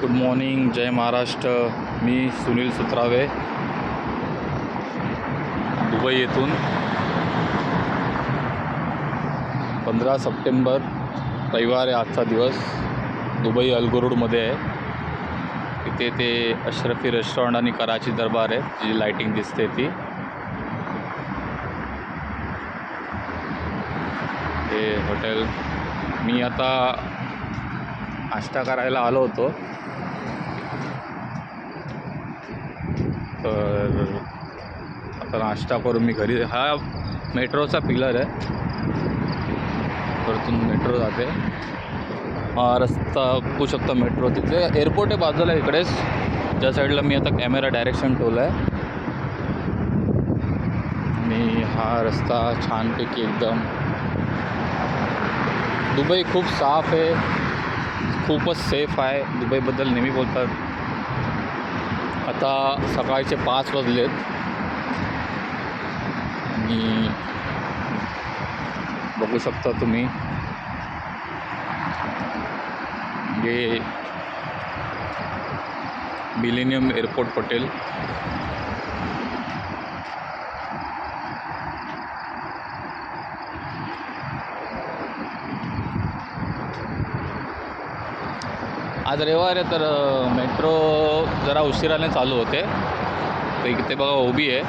Good morning, जय महाराष्ट्र. मी Sunil Sutrave, Dubai येथून. 15 September रविवार आहे आजचा दिवस. दुबई अलगुरुडमध्ये आहे. तिथे ते अशरफी रेस्टॉरंट आणि कराची दरबार आहे. जी लाईटिंग दिसते ती हे हॉटेल. मी आता नाश्ता करायला आलो होतो, तर आता नाश्ता करून मी घरी. हा मेट्रोचा पिलर आहे, वरतून मेट्रो जाते. हा रस्ता बघू शकता, मेट्रो तिथे. एअरपोर्ट आहे बाजूला इकडेच, ज्या साईडला मी आता कॅमेरा डायरेक्शन ठेवला आहे. आणि हा रस्ता छानपैकी एकदम. दुबई खूप साफ आहे, खूपच सेफ आहे. दुबईबद्दल नेहमी बोलतात. आता सकाळचे 5 वाजलेत आणि बघू शकता तुम्ही, हे मिलेनियम एअरपोर्ट हॉटेल. आज रविवार आहे, तर मेट्रो जरा उशिराने चालू होते. तर इथे बघा उभी आहे,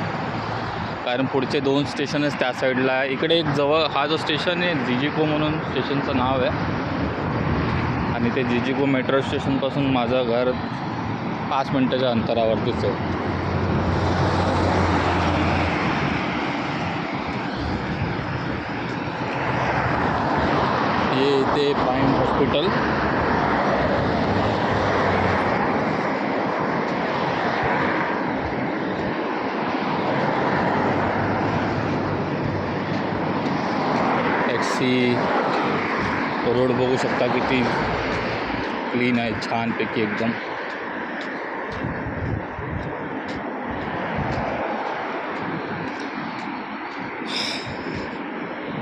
कारण पुढचे 2 स्टेशनच त्या साईडला आहे. इकडे एक जवळ हा जो स्टेशन आहे, जिजिको म्हणून स्टेशनचं नाव आहे. आणि ते जिजिको मेट्रो स्टेशनपासून माझं घर 5 मिनटाच्या अंतरावरतीच आहे. हे इथे प्राईम हॉस्पिटल. टॅक्सी रोड बघू शकता किती क्लीन आहे, छानपैकी एकदम.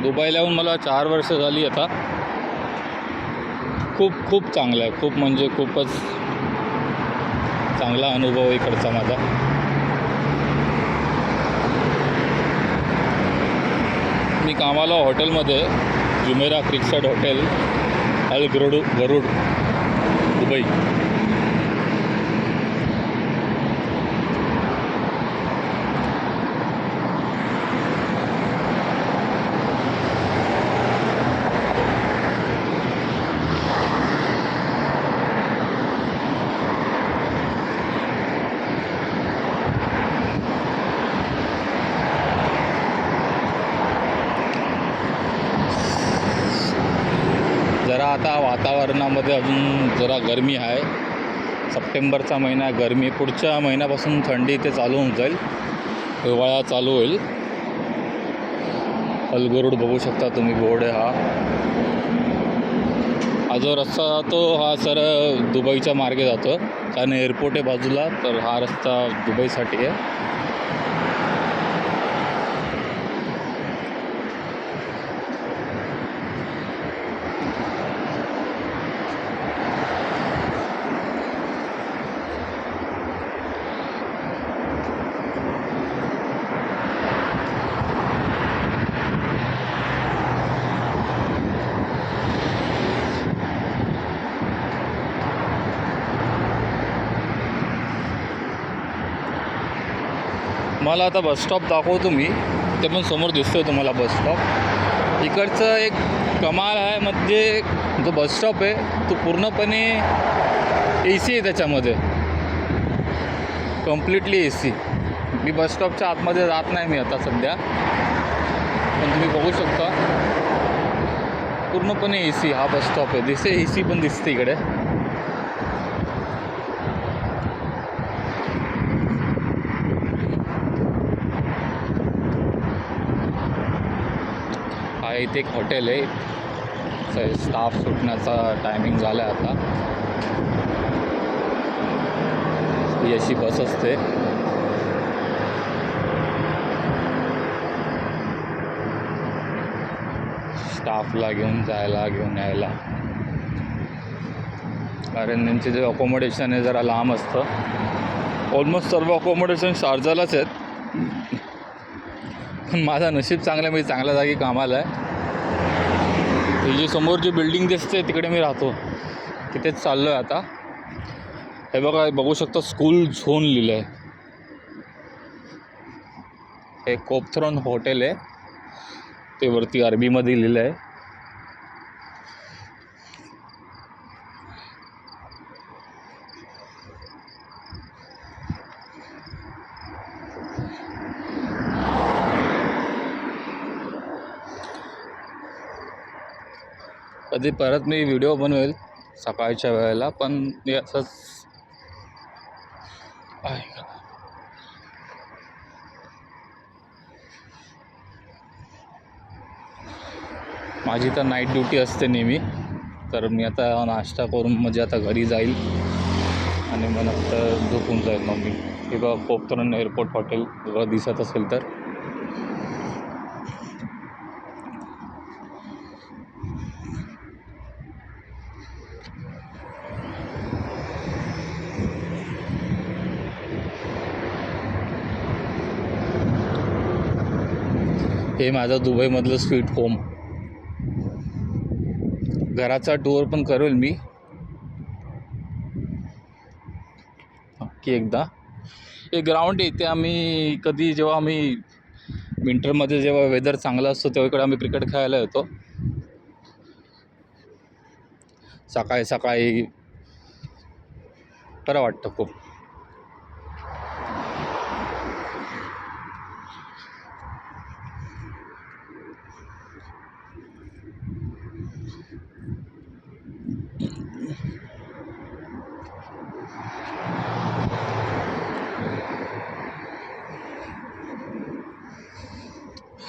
दुबईला येऊन मला 4 वर्ष झाली आता. खूप चांगलं आहे, खूप म्हणजे खूपच चांगला अनुभव आहे इकडचा माझा. मी कामाला हॉटेलमध्ये, जुमेरा क्रिकसड हॉटेल, अल गरुड दुबई. जरा आता वातावरणामध्ये अजून जरा गरमी आहे. सप्टेंबरचा महिना गरमी, पुढच्या महिन्यापासून थंडी इथे चालू होऊन जाईल, हिवाळा चालू होईल. अलगुरुड बघू शकता तुम्ही, बोर्ड आहे हा. हा जो रस्ता जातो हा सर दुबईच्या मार्गे जातो, कारण एअरपोर्ट आहे बाजूला. तर हा रस्ता दुबईसाठी आहे. मला आता बसस्टॉप दाखवतो मी, ते पण समोर दिसतोय तुम्हाला बसस्टॉप. इकडचं एक कमाल आहे, म्हणजे जो बसस्टॉप आहे तो पूर्णपणे AC आहे त्याच्यामध्ये, कम्प्लिटली AC. मी बसस्टॉपच्या आतमध्ये जात नाही मी आता सध्या, पण तुम्ही बघू शकता पूर्णपणे AC हा बसस्टॉप आहे. दिसते AC पण दिसते इकडे. हा इथे एक हॉटेल आहे. स्टाफ सुटण्याचा टायमिंग झाला आहे आता. ही अशी बस असते. स्टाफला घेऊन जायला, घेऊन यायला. कारण त्यांचे जे अकोमोडेशन आहे जरा लांब असतं. ऑलमोस्ट सर्व अकोमोडेशन शारजालाच आहेत. पण माझा नशीब चांगला, मी चांगल्या जागी कामाला आहे. ही जी समोर जी बिल्डिंग दिसते तिकडे मी राहतो, तिथेच चाललो आहे आता. हे बघा, बघू शकता स्कूल झोन लिहिलं आहे. हे कोपथ्रॉन हॉटेल आहे, ते वरती अरबीमध्ये लिहिलं आहे. कधी परत मी व्हिडिओ बनवेल सकाळच्या वेळेला, पण हे असंच आहे. माझी तर नाईट ड्युटी असते नेहमी, तर मी आता नाश्ता करून म्हणजे आता घरी जाईल आणि मग नंतर झोपून जाईल मग मी. हे बघा कोपथ्रॉन एअरपोर्ट हॉटेल बघा दिसत असेल तर. हे माझं दुबईमधलं स्वीट होम. घराचा टूर पण करेल मी नक्की एकदा. हे ग्राउंड इथे आम्ही कधी जेव्हा आम्ही विंटरमध्ये जेव्हा वेदर चांगला असतो तेव्हा इकडे आम्ही क्रिकेट खेळायला येतो सकाळी सकाळी. बरं वाटतं खूप.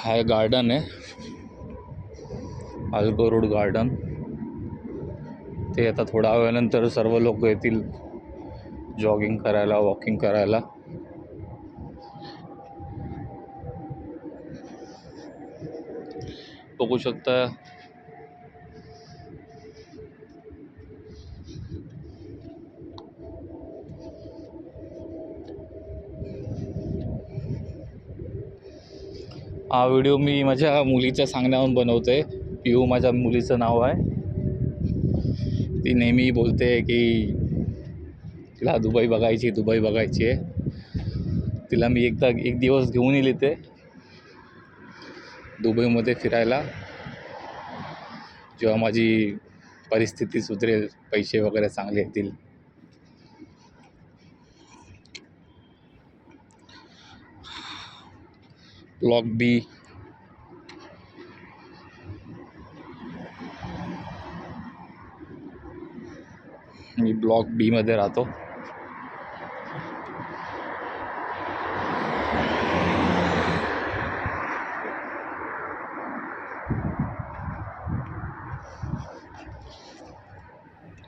हा गार्डन आहे, अल्गो रोड गार्डन. ते आता थोड्या वेळानंतर सर्व लोक येतील जॉगिंग करायला, वॉकिंग करायला. बघू शकता हा व्हिडिओ मी माझ्या मुलीच्या सांगण्यावरून बनवतो आहे. पिऊ माझ्या मुलीचं नाव आहे. ती नेहमी बोलते की तिला दुबई बघायची आहे. तिला मी एक दिवस घेऊन येईल इथे दुबईमध्ये फिरायला, जेव्हा माझी परिस्थिती सुधरेल, पैसे वगैरे चांगले येतील. ब्लॉक बी. मी ब्लॉक बी मध्ये राहतो.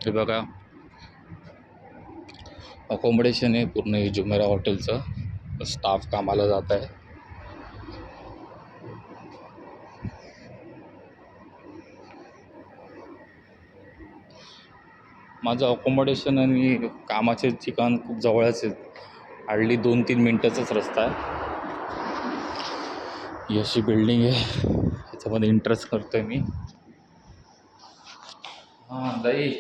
हे बघा अकोमोडेशन आहे पूर्ण हे जुमेरा हॉटेलचं. स्टाफ कामाला जात आहे. माझं अकोमोडेशन आणि कामाचे ठिकाण खूप जवळच आहेत, हार्डली 2-3 मिनटाचाच रस्ता आहे. ही अशी बिल्डिंग आहे, ह्याच्यामध्ये इंटरेस्ट करतो आहे मी. हां दही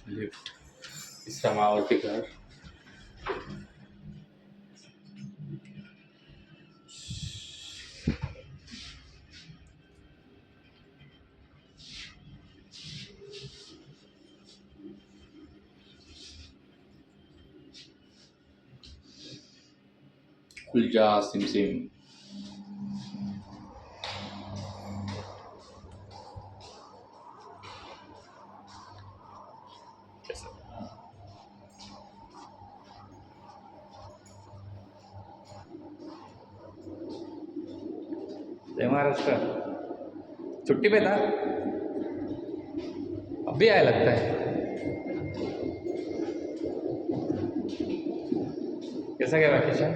लिफ्ट 3ऱ्या माळावरती घर. कुलजा सिमसिम. जय महाराष्ट्र. छुट्टी पे था, अभी आया लगता है. कैसा गया वैकेशन?